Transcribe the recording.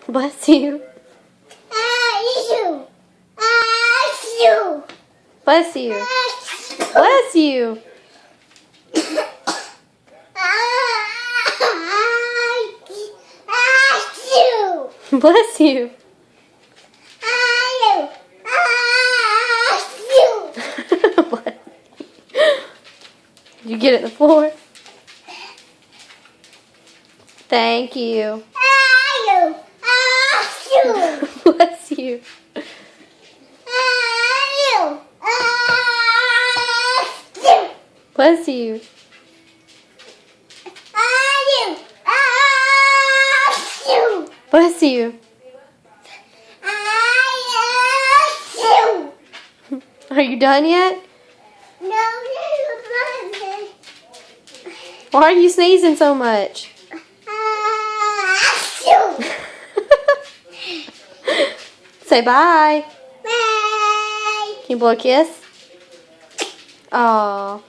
Bless you. Bless you. Bless you. Bless you. Did you get it on the floor? Thank you. Bless you. Bless you. Bless you. Are you done yet? No. Why are you sneezing so much? Say bye. Bye. Can you blow a kiss? Aww.